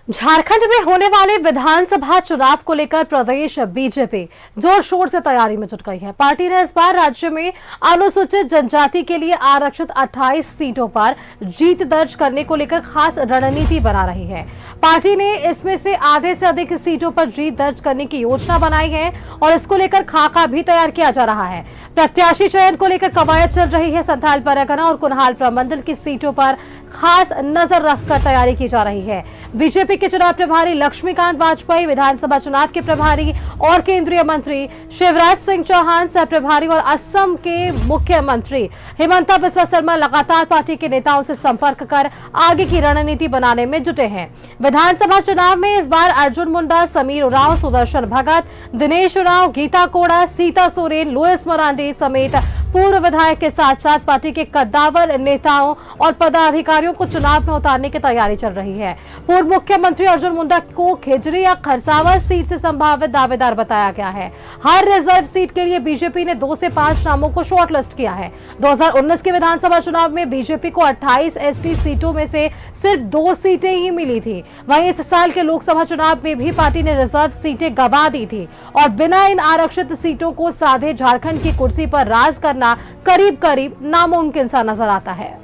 झारखंड में होने वाले विधानसभा चुनाव को लेकर प्रदेश बीजेपी जोर शोर से तैयारी में जुट गई है। पार्टी ने इस बार राज्य में अनुसूचित जनजाति के लिए आरक्षित 28 सीटों पर जीत दर्ज करने को लेकर खास रणनीति बना रही है। पार्टी ने इसमें से आधे से अधिक सीटों पर जीत दर्ज करने की योजना बनाई है और इसको लेकर खाका भी तैयार किया जा रहा है। प्रत्याशी चयन को लेकर कवायद चल रही है। संथाल परगना और कुनहाल प्रमंडल की सीटों पर खास नजर रखकर तैयारी की जा रही है। बीजेपी के चुनाव प्रभारी लक्ष्मीकांत वाजपेयी, विधानसभा चुनाव के प्रभारी और केंद्रीय मंत्री शिवराज सिंह चौहान, सह प्रभारी और असम के मुख्यमंत्री हिमंता बिस्वा शर्मा लगातार पार्टी के नेताओं से संपर्क कर आगे की रणनीति बनाने में जुटे हैं। विधानसभा चुनाव में इस बार अर्जुन मुंडा, समीर उरांव, सुदर्शन भगत, दिनेश उरांव, गीता कोड़ा, सीता सोरेन, लुइस मरांडी समेत पूर्व विधायक के साथ साथ पार्टी के कद्दावर नेताओं और पदाधिकारियों को चुनाव में उतारने की तैयारी चल रही है। पूर्व मुख्यमंत्री अर्जुन मुंडा को खिजरी या खरसावा सीट से संभावित दावेदार बताया गया है। हर रिजर्व सीट के लिए बीजेपी ने 2 से 5 नामों को शॉर्टलिस्ट किया है। 2019 के विधानसभा चुनाव में बीजेपी को 28 एसटी सीटों में से सिर्फ 2 सीटें ही मिली थी। वहीं इस साल के लोकसभा चुनाव में भी पार्टी ने रिजर्व सीटें गंवा दी थी और बिना इन आरक्षित सीटों को साधे झारखंड की कुर्सी पर राज करना करीब करीब नामुमकिन सा नजर आता है।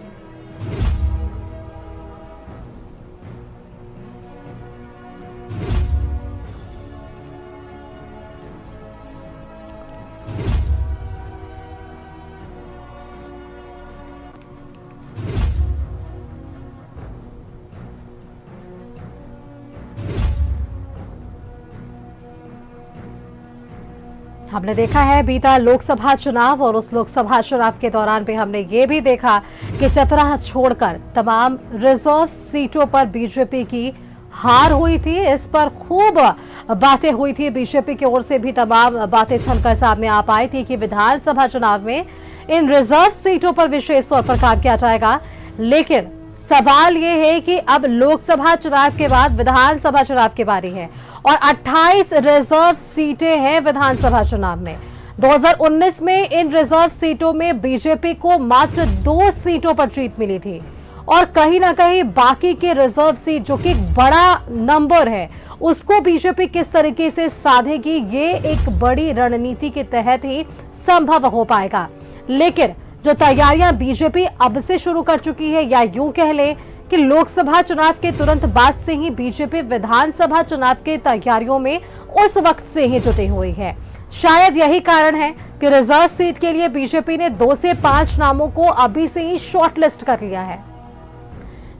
हमने देखा है बीता लोकसभा चुनाव और उस लोकसभा चुनाव के दौरान भी हमने ये भी देखा कि चतरा छोड़कर तमाम रिजर्व सीटों पर बीजेपी की हार हुई थी। इस पर खूब बातें हुई थी। बीजेपी की ओर से भी तमाम बातें छनकर सामने आ पाई थी कि विधानसभा चुनाव में इन रिजर्व सीटों पर विशेष तौर पर काम किया जाएगा। लेकिन सवाल ये है कि अब लोकसभा चुनाव के बाद विधानसभा चुनाव की बारी है और 28 रिजर्व सीटें हैं विधानसभा चुनाव में। 2019 में इन रिजर्व सीटों में बीजेपी को मात्र 2 सीटों पर जीत मिली थी और कहीं ना कहीं बाकी के रिजर्व सीट जो कि बड़ा नंबर है उसको बीजेपी किस तरीके से साधेगी, ये एक बड़ी रणनीति के तहत ही संभव हो पाएगा। लेकिन जो तैयारियां बीजेपी अब से शुरू कर चुकी है, या यूं कह ले कि लोकसभा चुनाव के तुरंत बाद से ही बीजेपी विधानसभा चुनाव की तैयारियों में उस वक्त से ही जुटी हुई है। शायद यही कारण है कि रिजर्व सीट के लिए बीजेपी ने 2 से 5 नामों को अभी से ही शॉर्टलिस्ट कर लिया है।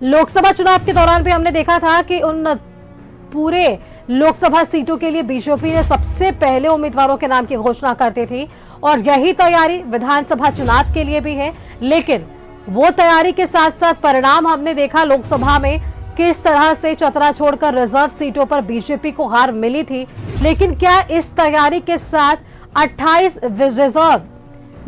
लोकसभा चुनाव के दौरान भी हमने देखा था कि उन पूरे लोकसभा सीटों के लिए बीजेपी ने सबसे पहले उम्मीदवारों के नाम की घोषणा करती थी और यही तैयारी विधानसभा चुनाव के लिए भी है। लेकिन वो तैयारी के साथ साथ परिणाम हमने देखा लोकसभा में किस तरह से चतरा छोड़कर रिजर्व सीटों पर बीजेपी को हार मिली थी। लेकिन क्या इस तैयारी के साथ 28 रिजर्व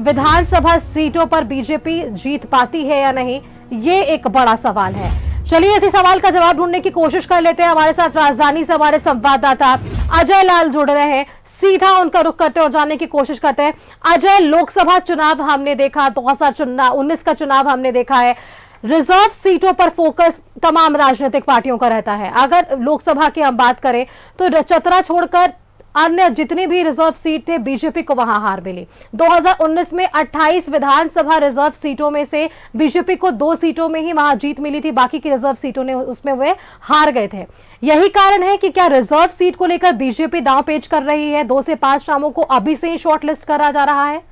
विधानसभा सीटों पर बीजेपी जीत पाती है या नहीं, ये एक बड़ा सवाल है। चलिए इसी सवाल का जवाब ढूंढने की कोशिश कर लेते हैं। हमारे साथ राजधानी से हमारे संवाददाता अजय लाल जुड़ रहे हैं। सीधा उनका रुख करते और जानने की कोशिश करते हैं। अजय, लोकसभा चुनाव हमने देखा, 2019 का चुनाव हमने देखा है, रिजर्व सीटों पर फोकस तमाम राजनीतिक पार्टियों का रहता है। अगर लोकसभा की हम बात करें तो चतरा छोड़कर अन्य जितनी भी रिजर्व सीट थे बीजेपी को वहां हार मिली। 2019 में 28 विधानसभा रिजर्व सीटों में से बीजेपी को 2 सीटों में ही वहां जीत मिली थी, बाकी की रिजर्व सीटों ने उसमें वे हार गए थे। यही कारण है कि क्या रिजर्व सीट को लेकर बीजेपी दांव पेच कर रही है? 2 से 5 नामों को अभी से ही शॉर्टलिस्ट करा जा रहा है।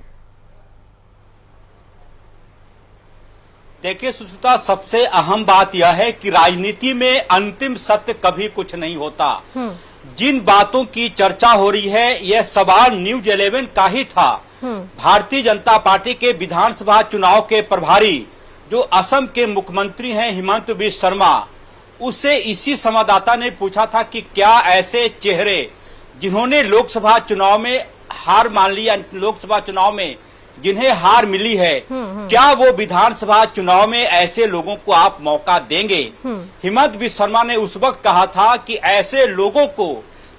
देखिए सुष्मिता, सबसे अहम बात यह है कि राजनीति में अंतिम सत्य कभी कुछ नहीं होता। जिन बातों की चर्चा हो रही है यह सवाल न्यूज 11 का ही था। भारतीय जनता पार्टी के विधानसभा चुनाव के प्रभारी जो असम के मुख्यमंत्री हैं हिमंता बिस्वा शर्मा, उससे इसी संवाददाता ने पूछा था कि क्या ऐसे चेहरे जिन्होंने लोकसभा चुनाव में हार मान ली, लोकसभा चुनाव में जिन्हें हार मिली है, क्या वो विधानसभा चुनाव में ऐसे लोगों को आप मौका देंगे? हिमंता बिस्वा शर्मा ने उस वक्त कहा था कि ऐसे लोगों को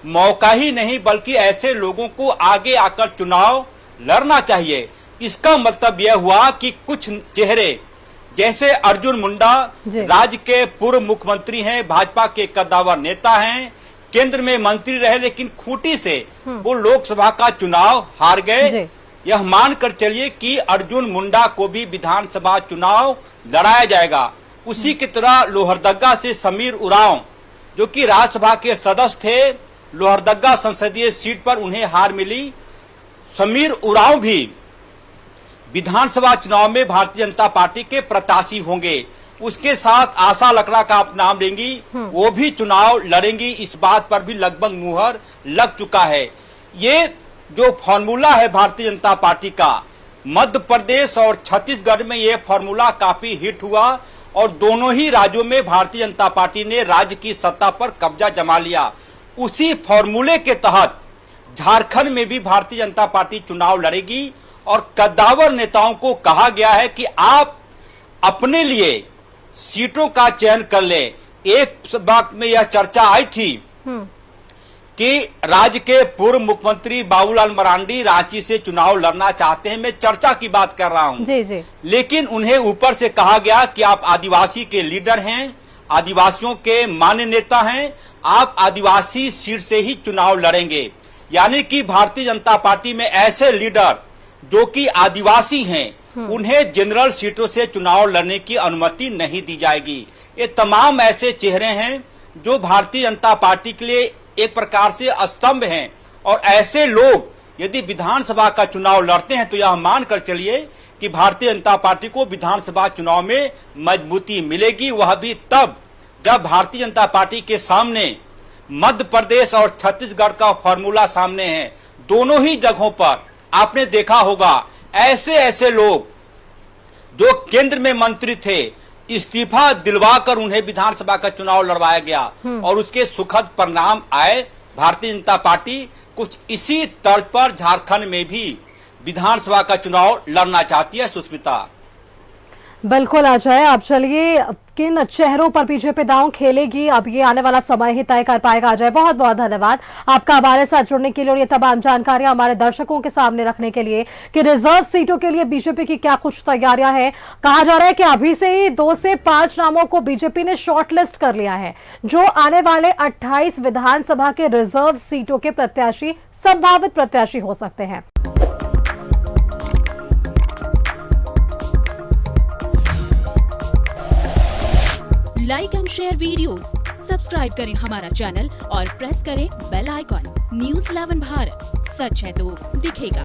मौका ही नहीं बल्कि ऐसे लोगों को आगे आकर चुनाव लड़ना चाहिए। इसका मतलब यह हुआ कि कुछ चेहरे जैसे अर्जुन मुंडा जी। राज्य के पूर्व मुख्यमंत्री हैं, भाजपा के कद्दावर नेता हैं, केंद्र में मंत्री रहे, लेकिन खूंटी से वो लोकसभा का चुनाव हार गए। जी। यह मानकर चलिए कि अर्जुन मुंडा को भी विधानसभा चुनाव लड़ाया जाएगा। उसी की तरह लोहरदगा से समीर उरांव, जो कि राज्यसभा के सदस्य थे, लोहरदगा संसदीय सीट पर उन्हें हार मिली। समीर उरांव भी विधानसभा चुनाव में भारतीय जनता पार्टी के प्रत्याशी होंगे। उसके साथ आशा लकड़ा का आप नाम लेंगी, वो भी चुनाव लड़ेंगी। इस बात पर भी लगभग मुहर लग चुका है। ये जो फॉर्मूला है भारतीय जनता पार्टी का, मध्य प्रदेश और छत्तीसगढ़ में ये फॉर्मूला काफी हिट हुआ और दोनों ही राज्यों में भारतीय जनता पार्टी ने राज्य की सत्ता पर कब्जा जमा लिया। उसी फॉर्मूले के तहत झारखंड में भी भारतीय जनता पार्टी चुनाव लड़ेगी और कद्दावर नेताओं को कहा गया है कि आप अपने लिए सीटों का चयन कर ले। एक वक्त में यह चर्चा आई थी कि राज्य के पूर्व मुख्यमंत्री बाबूलाल मरांडी रांची से चुनाव लड़ना चाहते हैं। मैं चर्चा की बात कर रहा हूं। जी जी। लेकिन उन्हें ऊपर से कहा गया कि आप आदिवासी के लीडर हैं, आदिवासियों के मान्य नेता हैं, आप आदिवासी सीट से ही चुनाव लड़ेंगे। यानी कि भारतीय जनता पार्टी में ऐसे लीडर जो कि आदिवासी हैं, उन्हें जनरल सीटों से चुनाव लड़ने की अनुमति नहीं दी जाएगी। ये तमाम ऐसे चेहरे हैं जो भारतीय जनता पार्टी के लिए एक प्रकार से स्तंभ हैं और ऐसे लोग यदि विधानसभा का चुनाव लड़ते हैं तो यह मानकर चलिए कि भारतीय जनता पार्टी को विधानसभा चुनाव में मजबूती मिलेगी। वह भी तब जब भारतीय जनता पार्टी के सामने मध्य प्रदेश और छत्तीसगढ़ का फॉर्मूला सामने है। दोनों ही जगहों पर आपने देखा होगा ऐसे ऐसे लोग जो केंद्र में मंत्री थे, इस्तीफा दिलवाकर उन्हें विधानसभा का चुनाव लड़वाया गया और उसके सुखद परिणाम आए। भारतीय जनता पार्टी कुछ इसी तर्ज पर झारखंड में भी विधानसभा का चुनाव लड़ना चाहती है। सुष्मिता, बिल्कुल अजय, अब चलिए किन चेहरों पर बीजेपी दांव खेलेगी अब ये आने वाला समय ही तय कर पाएगा। अजय, बहुत बहुत धन्यवाद आपका हमारे साथ जुड़ने के लिए और ये तमाम जानकारियां हमारे दर्शकों के सामने रखने के लिए कि रिजर्व सीटों के लिए बीजेपी की क्या कुछ तैयारियां हैं। कहा जा रहा है कि अभी से ही 2 से 5 नामों को बीजेपी ने शॉर्टलिस्ट कर लिया है, जो आने वाले 28 विधानसभा के रिजर्व सीटों के प्रत्याशी, संभावित प्रत्याशी हो सकते हैं। Like and share videos, subscribe करें हमारा चैनल और प्रेस करें बेल आइकॉन। न्यूज़ 11 भारत, सच है तो दिखेगा।